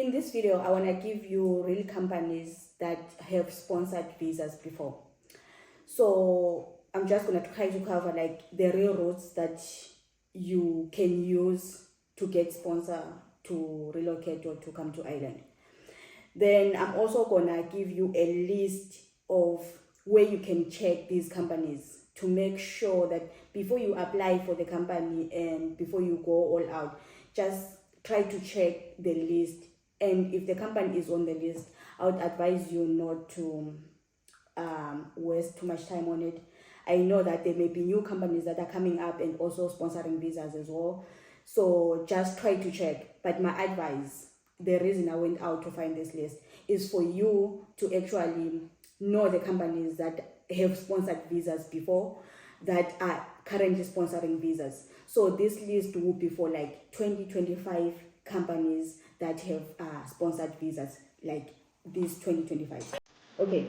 in this video, I want to give you real companies that have sponsored visas before. So I'm just going to try to cover like the real routes that you can use to get sponsor to relocate or to come to Ireland. Then I'm also going to give you a list of where you can check these companies to make sure that before you apply for the company and before you go all out, just try to check the list. And if the company is on the list, I would advise you not to waste too much time on it. I know that there may be new companies that are coming up and also sponsoring visas as well. So just try to check. But my advice, the reason I went out to find this list, is for you to actually know the companies that have sponsored visas before, that are currently sponsoring visas. So this list will be for like 2025 companies that have sponsored visas, like this 2025. Okay.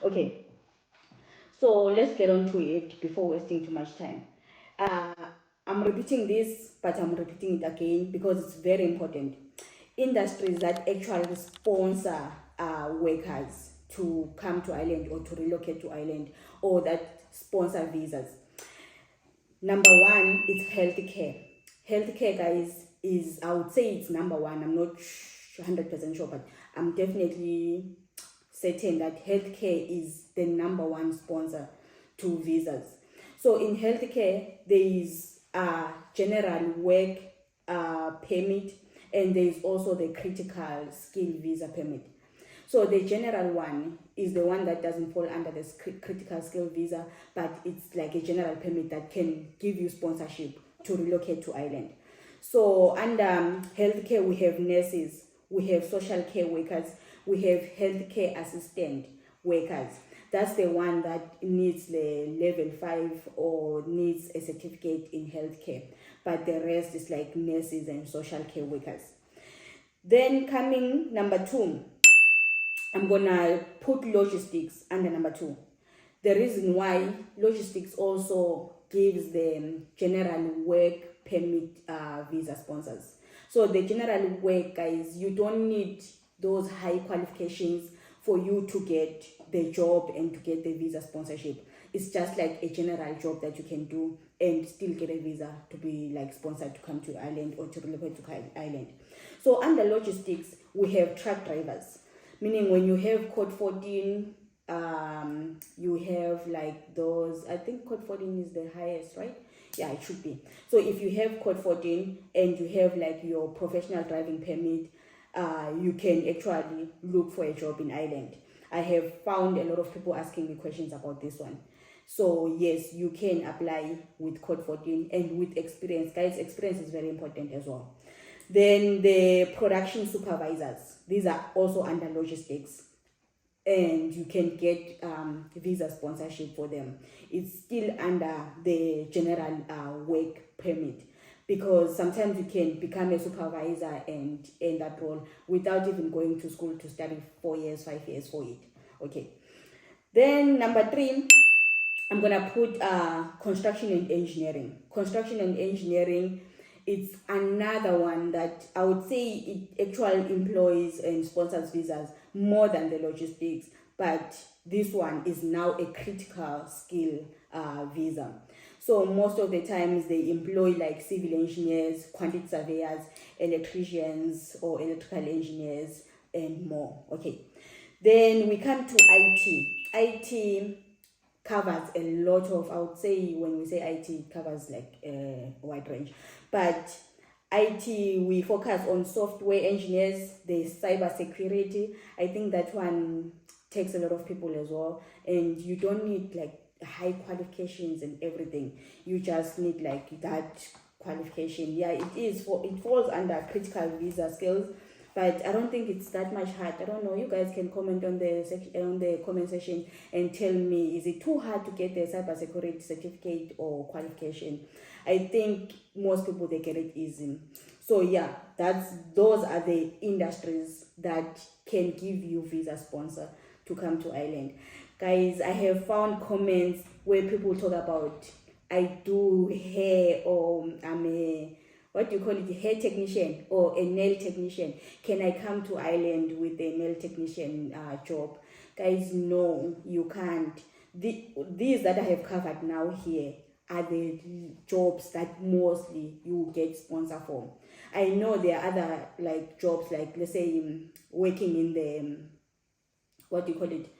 Okay, so let's get on to it before wasting too much time. I'm repeating this, but I'm repeating it again because it's very important. Industries that actually sponsor workers to come to Ireland or to relocate to Ireland, or that sponsor visas. Number one is healthcare. Healthcare, guys, is, I would say it's number one. I'm not 100% sure, but I'm definitely certain that healthcare is the number one sponsor to visas. So in healthcare, there is a general work permit, and there is also the critical skill visa permit. So the general one is the one that doesn't fall under the critical skill visa, but it's like a general permit that can give you sponsorship to relocate to Ireland. So under healthcare, we have nurses, we have social care workers, we have healthcare assistant workers. That's the one that needs the level 5 or needs a certificate in healthcare. But the rest is like nurses and social care workers. Then coming number 2, I'm gonna put logistics under number 2. The reason why logistics also gives the general work permit visa sponsors. So the general work, guys, you don't need those high qualifications for you to get the job and to get the visa sponsorship. It's just like a general job that you can do and still get a visa to be like sponsored to come to Ireland or to relocate to Ireland. So under logistics, we have truck drivers, meaning when you have code 14, you have like those, I think code 14 is the highest, right? Yeah, it should be. So if you have code 14 and you have like your professional driving permit, you can actually look for a job in Ireland. I have found a lot of people asking me questions about this one. So yes, you can apply with code 14 and with experience. Guys, experience is very important as well. Then the production supervisors, these are also under logistics, and you can get visa sponsorship for them. It's still under the general work permit, because sometimes you can become a supervisor and end that role without even going to school to study 4 years, 5 years for it. Okay. Then number 3, I'm gonna put construction and engineering. Construction and engineering, it's another one that I would say it actually employs and sponsors visas more than the logistics, but this one is now a critical skill visa. So most of the times they employ like civil engineers, quantity surveyors, electricians or electrical engineers, and more. Okay. Then we come to IT. IT covers a lot of, I would say when we say IT, it covers like a wide range. But IT, we focus on software engineers, there's cyber security. I think that one takes a lot of people as well. And you don't need like high qualifications and everything. You just need like that qualification. Yeah, it falls under critical visa skills, but I don't think it's that much hard. I don't know. You guys can comment on the comment section and tell me, is it too hard to get the cybersecurity certificate or qualification? I think most people, they get it easy. So yeah, those are the industries that can give you visa sponsor to come to Ireland. Guys, I have found comments where people talk about, I do hair, or I'm a, what do you call it, hair technician or a nail technician. Can I come to Ireland with a nail technician job? Guys, no, you can't. These that I have covered now here are the jobs that mostly you get sponsor for. I know there are other like jobs, like let's say working in the what do you call it,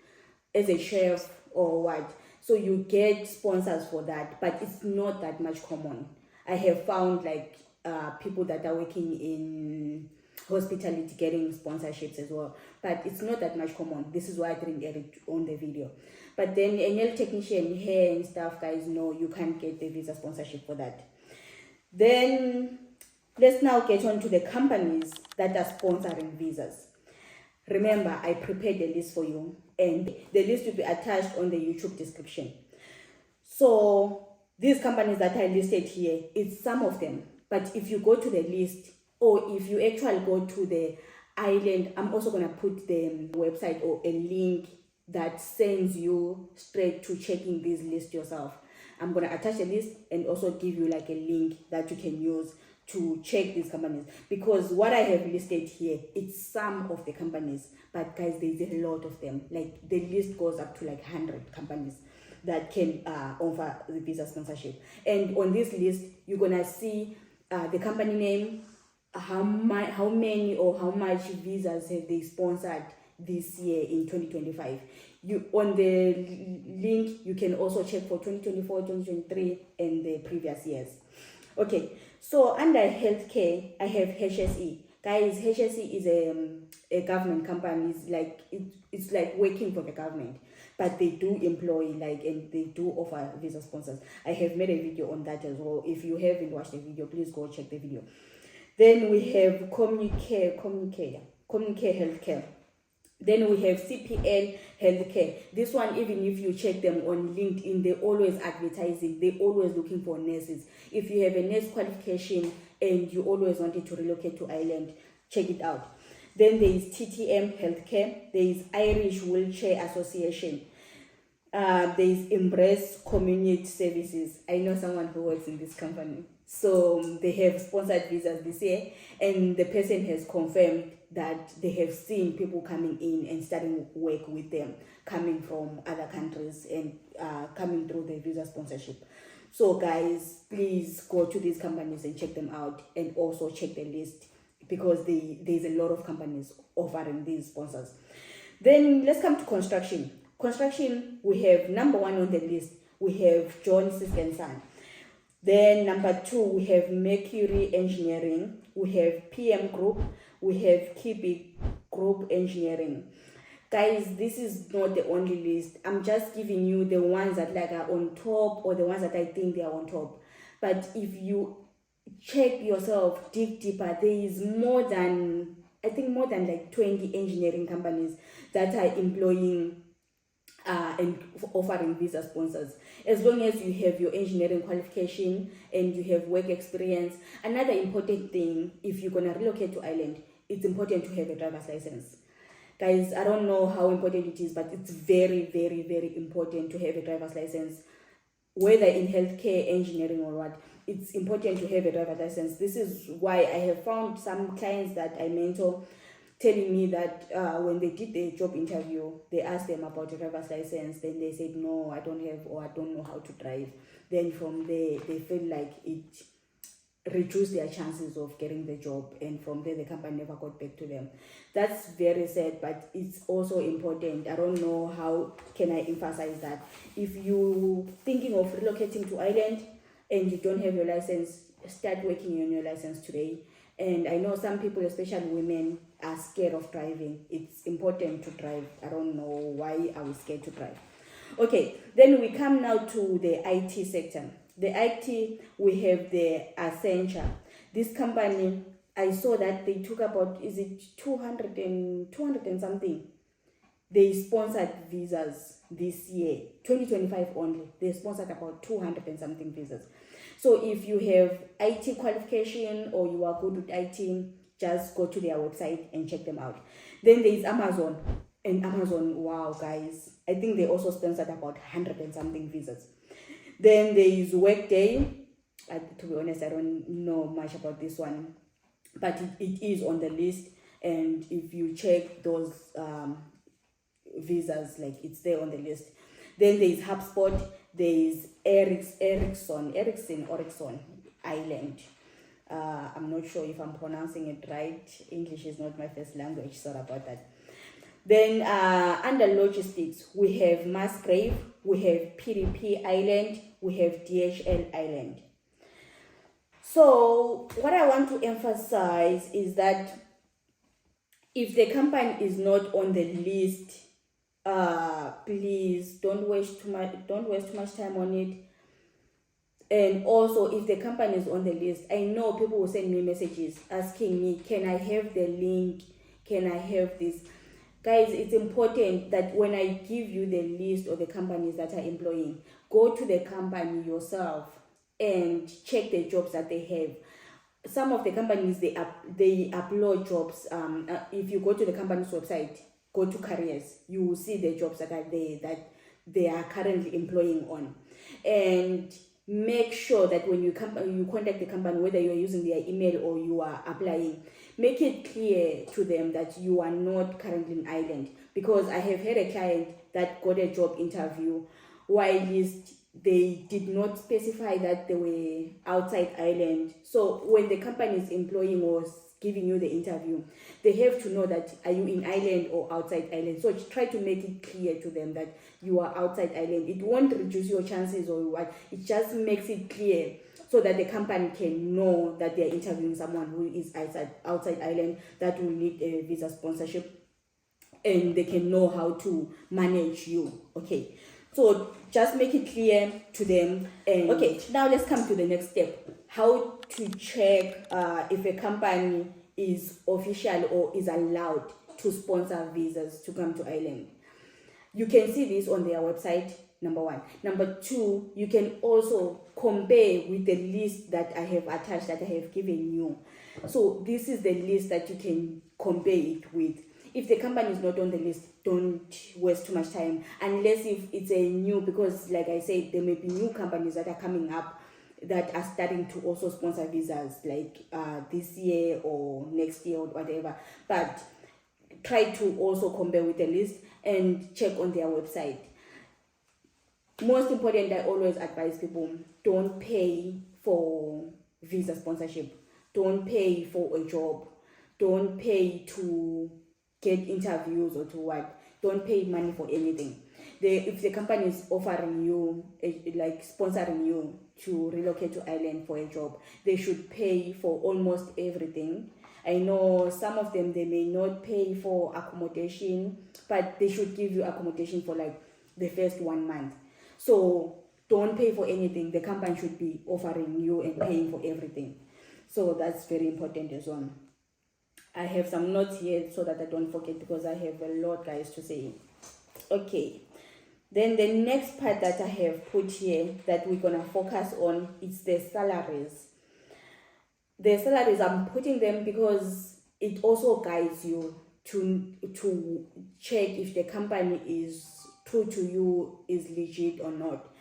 as a chef or what, so you get sponsors for that, but it's not that much common. I have found like people that are working in hospitality getting sponsorships as well, but it's not that much common. This is why I didn't get it on the video. But then a nail technician, hair and stuff, guys, no, you can't get the visa sponsorship for that. Then let's now get on to the companies that are sponsoring visas. Remember, I prepared a list for you, and the list will be attached on the YouTube description. So these companies that I listed here, it's some of them. But if you go to the list, or if you actually go to the island, I'm also going to put the website or a link that sends you straight to checking this list yourself. I'm going to attach a list and also give you like a link that you can use to check these companies, because what I have listed here, it's some of the companies, but guys, there's a lot of them. Like the list goes up to like 100 companies that can offer the visa sponsorship. And on this list, you're gonna see the company name, how many or how much visas have they sponsored this year in 2025. On the link, you can also check for 2024, 2023, and the previous years. Okay, so under healthcare, I have HSE. Guys, HSE is a government company. It's like working for the government, but they do employ and they do offer visa sponsors. I have made a video on that as well. If you haven't watched the video, please go check the video. Then we have Communicare Healthcare. Then we have CPL Healthcare. This one, even if you check them on LinkedIn, they're always advertising. They're always looking for nurses. If you have a nurse qualification and you always wanted to relocate to Ireland, check it out. Then there is TTM Healthcare. There is Irish Wheelchair Association. There is Embrace Community Services. I know someone who works in this company. So they have sponsored visas this year, and the person has confirmed that they have seen people coming in and starting work with them, coming from other countries and coming through the visa sponsorship. So guys, please go to these companies and check them out, and also check the list, because there's a lot of companies offering these sponsors. Then let's come to construction. Construction, we have number 1 on the list, we have John Sisk & Son. Then number 2, we have Mercury Engineering, we have PM Group, we have Kibi Group Engineering. Guys, this is not the only list. I'm just giving you the ones that are on top, or the ones that I think they are on top. But if you check yourself, dig deeper, there is more than 20 engineering companies that are employing and offering visa sponsors, as long as you have your engineering qualification and you have work experience. Another important thing, if you're going to relocate to Ireland, it's important to have a driver's license. Guys, I don't know how important it is, but it's very, very, very important to have a driver's license, whether in healthcare, engineering, or what. It's important to have a driver's license. This is why I have found some clients that I mentor telling me that when they did the job interview, they asked them about a driver's license. Then they said, no, I don't have, or I don't know how to drive. Then from there, they feel like it reduced their chances of getting the job. And from there, the company never got back to them. That's very sad, but it's also important. I don't know how can I emphasize that. If you're thinking of relocating to Ireland and you don't have your license, start working on your license today. And I know some people, especially women, are scared of driving. It's important to drive. I don't know why I was scared to drive. Okay, then we come now to the IT sector. The IT, we have the Accenture. This company, I saw that they took about, is it 200 and something? They sponsored visas this year, 2025 only. They sponsored about 200 and something visas. So if you have IT qualification or you are good with IT, just go to their website and check them out. Then there is Amazon. And Amazon, wow, guys, I think they also sponsored about 100 and something visas. Then there is Workday. To be honest, I don't know much about this one, but it is on the list. And if you check those visas, like it's there on the list. Then there is HubSpot. There is Ericsson Island. I'm not sure if I'm pronouncing it right. English is not my first language, sorry about that. Then under logistics, we have Musgrave, we have PDP Island, we have DHL Island. So what I want to emphasize is that if the company is not on the list, please don't waste too much time on it. And also, if the company is on the list, I know people will send me messages asking me, can I have the link? Can I have this? Guys, it's important that when I give you the list of the companies that are employing, go to the company yourself and check the jobs that they have. Some of the companies, they upload jobs. If you go to the company's website, go to careers, you will see the jobs that are there that they are currently employing on. And make sure that when you contact the company, whether you are using their email or you are applying, make it clear to them that you are not currently in Ireland. Because I have had a client that got a job interview while they did not specify that they were outside Ireland. So when the company is employing or giving you the interview, they have to know that are you in Ireland or outside Ireland. So try to make it clear to them that you are outside Ireland. It won't reduce your chances or what. It just makes it clear so that the company can know that they are interviewing someone who is outside Ireland that will need a visa sponsorship, and they can know how to manage you. Okay, so just make it clear to them. And okay, now let's come to the next step: how to check if a company is official or is allowed to sponsor visas to come to Ireland. You can see this on their website, number one. Number two, you can also compare with the list that I have attached, that I have given you. So this is the list that you can compare it with. If the company is not on the list, don't waste too much time, unless if it's a new, because like I said, there may be new companies that are coming up that are starting to also sponsor visas, like this year or next year or whatever. But try to also compare with the list and check on their website. Most important, I always advise people, don't pay for visa sponsorship. Don't pay for a job. Don't pay to get interviews or to what. Don't pay money for anything. If the company is offering you, like sponsoring you to relocate to Ireland for a job, they should pay for almost everything. I know some of them, they may not pay for accommodation, but they should give you accommodation for like the first 1 month. So don't pay for anything. The company should be offering you and paying for everything. So that's very important as well. I have some notes here so that I don't forget, because I have a lot, guys, to say. Okay. Then the next part that I have put here that we're going to focus on is the salaries. The salaries, I'm putting them because it also guides you to check if the company is true to you, is legit or not.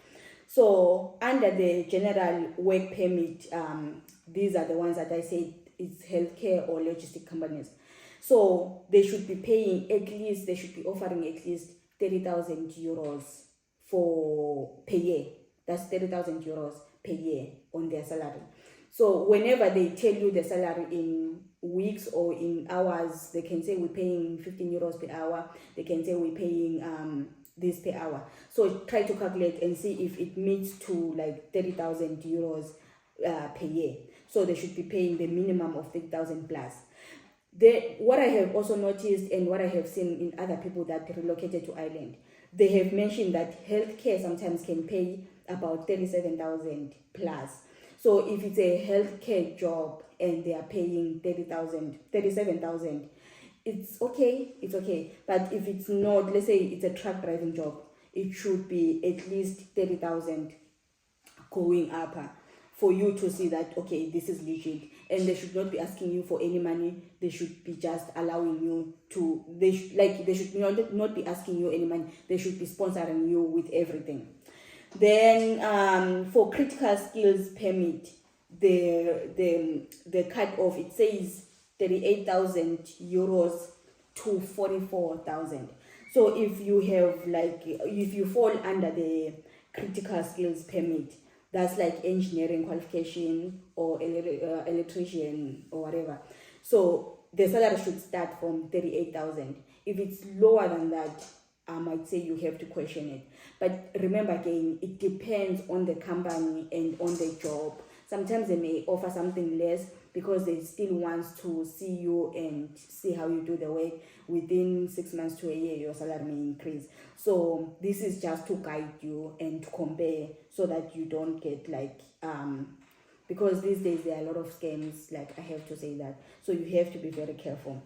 So under the general work permit, these are the ones that I said it's healthcare or logistic companies. So they should be paying they should be offering at least 30,000 euros per year. That's 30,000 euros per year on their salary. So whenever they tell you the salary in weeks or in hours, they can say we're paying 15 euros per hour. They can say we're paying this per hour. So try to calculate and see if it meets to like 30,000 euros per year. So they should be paying the minimum of 30,000 plus. What I have also noticed and what I have seen in other people that relocated to Ireland, they have mentioned that healthcare sometimes can pay about 37,000 plus. So if it's a healthcare job and they are paying 30,000, 37,000, it's okay. But if it's not, let's say it's a truck driving job, it should be at least 30,000 going up for you to see that, okay, this is legit. And they should not be asking you for any money. They should be just allowing you to, they should not be asking you any money. They should be sponsoring you with everything. Then for critical skills permit, the cut off, it says 38,000 euros to 44,000. So if you have if you fall under the critical skills permit, that's like engineering qualification or electrician or whatever. So the salary should start from 38,000. If it's lower than that, I might say you have to question it. But remember again, it depends on the company and on the job. Sometimes they may offer something less because they still want to see you and see how you do the work. Within 6 months to a year, your salary may increase. So this is just to guide you and to compare so that you don't get because these days there are a lot of scams, I have to say that. So you have to be very careful.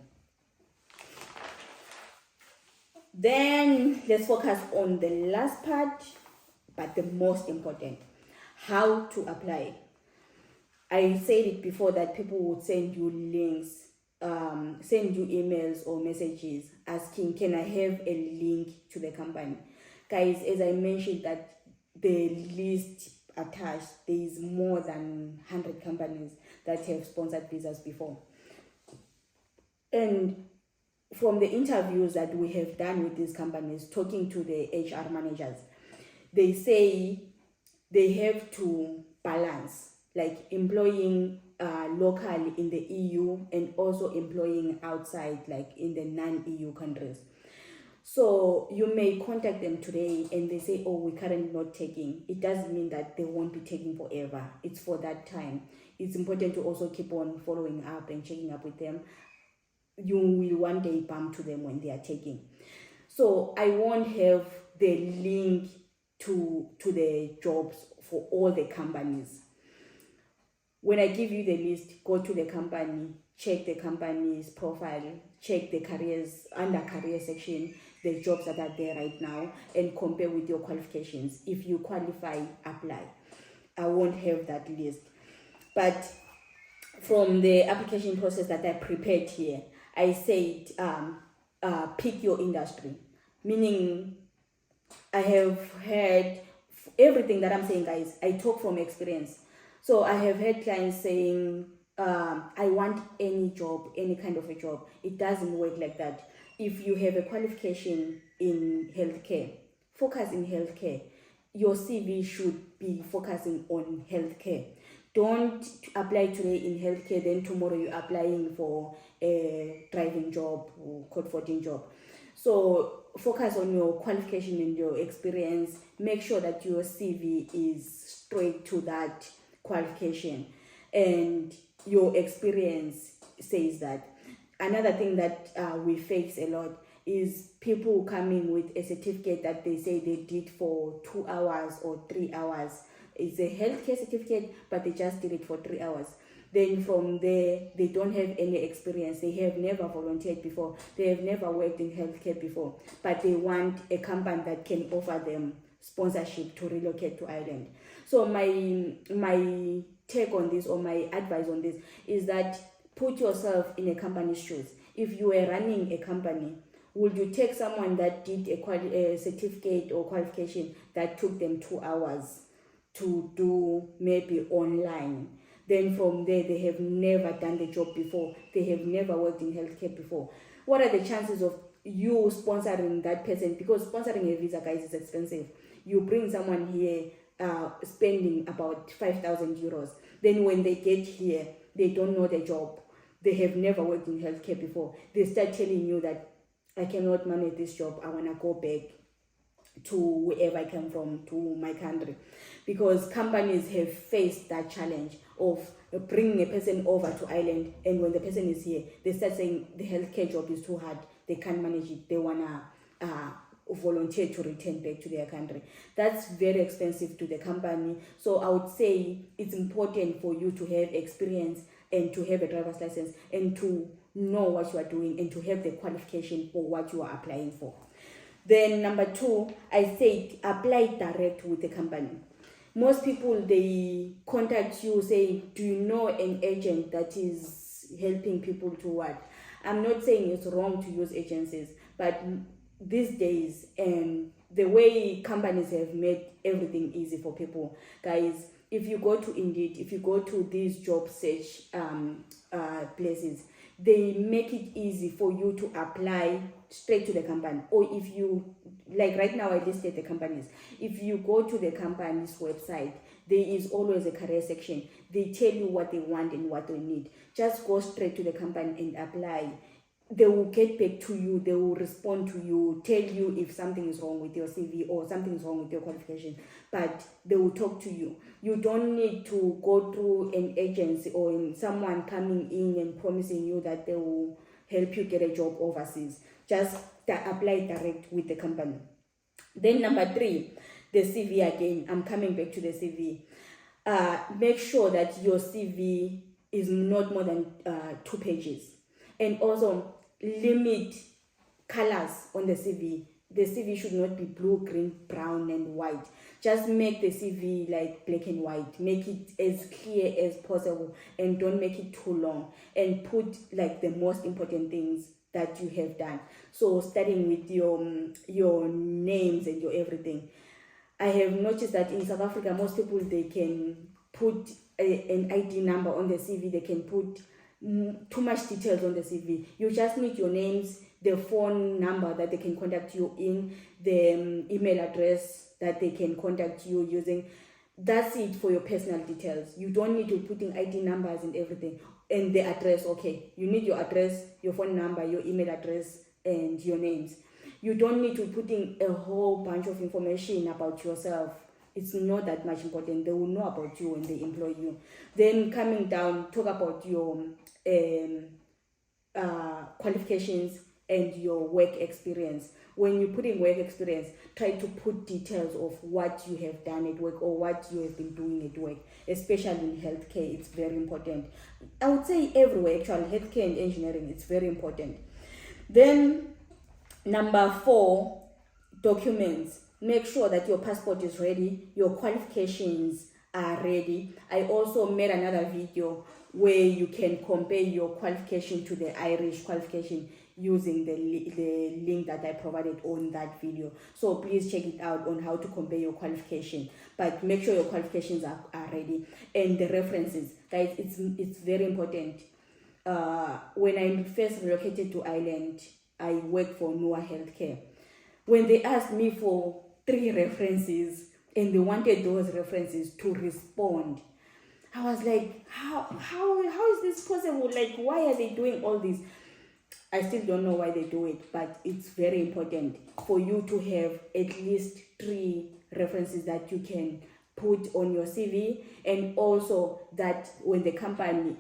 Then let's focus on the last part, but the most important, how to apply. I said it before that people would send you links, send you emails or messages asking, can I have a link to the company? Guys, as I mentioned that the list attached, there is more than 100 companies that have sponsored visas before. And from the interviews that we have done with these companies, talking to the HR managers, they say they have to balance, employing locally in the EU and also employing outside, in the non-EU countries. So you may contact them today and they say, oh, we're currently not taking. It doesn't mean that they won't be taking forever. It's for that time. It's important to also keep on following up and checking up with them. You will one day bump to them when they are taking. So I won't have the link to the jobs for all the companies. When I give you the list, go to the company, check the company's profile, check the careers, under career section, the jobs that are there right now, and compare with your qualifications. If you qualify, apply. I won't have that list. But from the application process that I prepared here, I said pick your industry. Meaning, I have heard everything that I'm saying, guys. I talk from experience. So I have heard clients saying, I want any job, any kind of a job. It doesn't work like that. If you have a qualification in healthcare, focus in healthcare. Your CV should be focusing on healthcare. Don't apply today in healthcare, then tomorrow you're applying for a driving job or code 14 job. So focus on your qualification and your experience. Make sure that your CV is straight to that qualification and your experience says that. Another thing that we face a lot is people coming with a certificate that they say they did for 2 hours or 3 hours. It's a healthcare certificate, but they just did it for 3 hours. Then from there, they don't have any experience. They have never volunteered before. They have never worked in healthcare before. But they want a company that can offer them sponsorship to relocate to Ireland. So my take on this, or my advice on this, is that put yourself in a company's shoes. If you were running a company, would you take someone that did a certificate or qualification that took them 2 hours to do maybe online? Then from there, they have never done the job before. They have never worked in healthcare before. What are the chances of you sponsoring that person? Because sponsoring a visa, guys, is expensive. You bring someone here spending about 5,000 euros. Then when they get here, they don't know the job. They have never worked in healthcare before. They start telling you that I cannot manage this job. I want to go back to wherever I came from, to my country. Because companies have faced that challenge of bringing a person over to Ireland, and when the person is here, they start saying the healthcare job is too hard, they can't manage it, they want to volunteer to return back to their country. That's very expensive to the company. So I would say it's important for you to have experience and to have a driver's license and to know what you are doing and to have the qualification for what you are applying for. Then number 2, I said apply direct with the company. Most people, they contact you saying, do you know an agent that is helping people to what? I'm not saying it's wrong to use agencies, but these days, the way companies have made everything easy for people, guys, if you go to Indeed, if you go to these job search places, they make it easy for you to apply straight to the company. Or if you, like right now I listed the companies, if you go to the company's website, there is always a career section. They tell you what they want and what they need. Just go straight to the company and apply. They will get back to you, they will respond to you, tell you if something is wrong with your CV or something is wrong with your qualification, but they will talk to you. You don't need to go through an agency or someone coming in and promising you that they will help you get a job overseas. Just apply direct with the company. Then number 3, the CV again. I'm coming back to the CV. Make sure that your CV is not more than 2 pages. And also limit colors on the CV. The CV should not be blue, green, brown, and white. Just make the CV like black and white. Make it as clear as possible and don't make it too long. And put like the most important things that you have done. So starting with your names and your everything. I have noticed that in South Africa, most people, they can put an ID number on the CV. They can put too much details on the CV. You just need your names, the phone number that they can contact you in, the email address that they can contact you using. That's it for your personal details. You don't need to put in ID numbers and everything. And the address, okay. You need your address, your phone number, your email address, and your names. You don't need to put in a whole bunch of information about yourself. It's not that much important. They will know about you when they employ you. Then coming down, talk about your qualifications and your work experience. When you put in work experience, try to put details of what you have done at work or what you have been doing at work, especially in healthcare. It's very important. I would say everywhere, actually, healthcare and engineering, it's very important. Then number 4, documents. Make sure that your passport is ready, your qualifications are ready. I also made another video where you can compare your qualification to the Irish qualification using the link that I provided on that video. So please check it out on how to compare your qualification. But make sure your qualifications are ready. And the references, guys, it's very important. When I first relocated to Ireland, I worked for Noah Healthcare. When they asked me for 3 references and they wanted those references to respond, I was like, how is this possible? Like, why are they doing all this? I still don't know why they do it, but it's very important for you to have at least 3 references that you can put on your CV, and also that when the company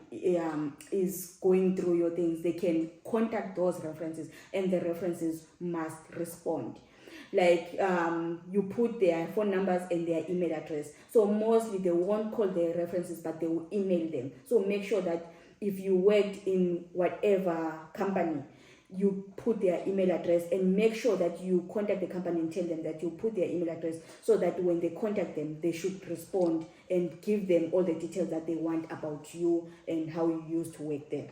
is going through your things, they can contact those references and the references must respond. Like you put their phone numbers and their email address. So mostly they won't call their references, but they will email them. So make sure that if you worked in whatever company, you put their email address, and make sure that you contact the company and tell them that you put their email address, so that when they contact them, they should respond and give them all the details that they want about you and how you used to work there.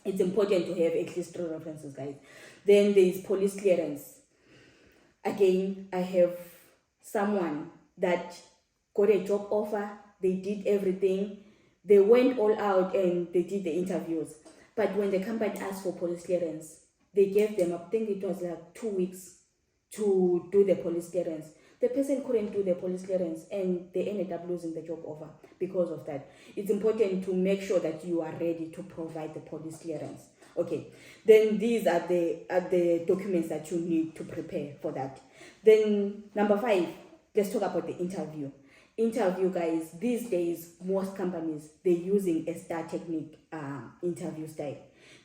It's important to have at least 3 references, guys. Then there is police clearance. Again, I have someone that got a job offer, they did everything, they went all out and they did the interviews. But when the company asked for police clearance, they gave them, I think it was like 2 weeks to do the police clearance. The person couldn't do the police clearance and they ended up losing the job offer because of that. It's important to make sure that you are ready to provide the police clearance. Okay, then these are the documents that you need to prepare for that. Then number 5, let's talk about the interview. Interview, guys, these days most companies, they're using a star technique interview style.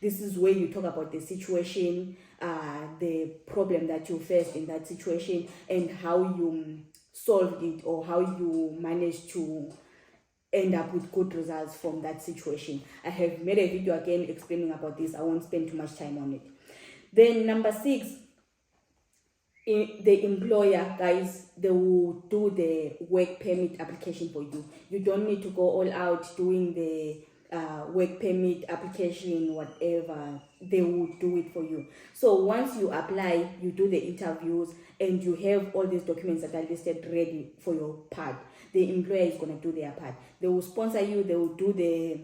This is where you talk about the situation, the problem that you faced in that situation, and how you solved it, or how you managed to end up with good results from that situation. I have made a video again explaining about this. I won't spend too much time on it. Then number 6, the employer, guys, they will do the work permit application for you. You don't need to go all out doing the work permit application, whatever. They will do it for you. So once you apply, you do the interviews, and you have all these documents that are listed ready for your part, the employer is going to do their part. They will sponsor you, they will do the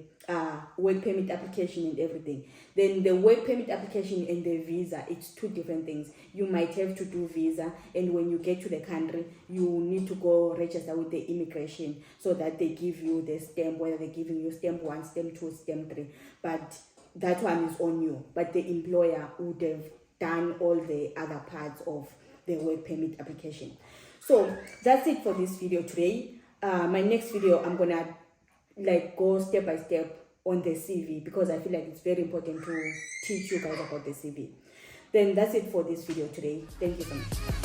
work permit application and everything. Then the work permit application and the visa, it's 2 different things. You might have to do visa, and when you get to the country, you need to go register with the immigration so that they give you the stamp, whether they're giving you stamp 1, stamp 2, stamp 3. But that one is on you. But the employer would have done all the other parts of the work permit application. So that's it for this video today. My next video, I'm gonna go step by step on the CV, because I feel like it's very important to teach you guys about the CV. Then that's it for this video today. Thank you so much.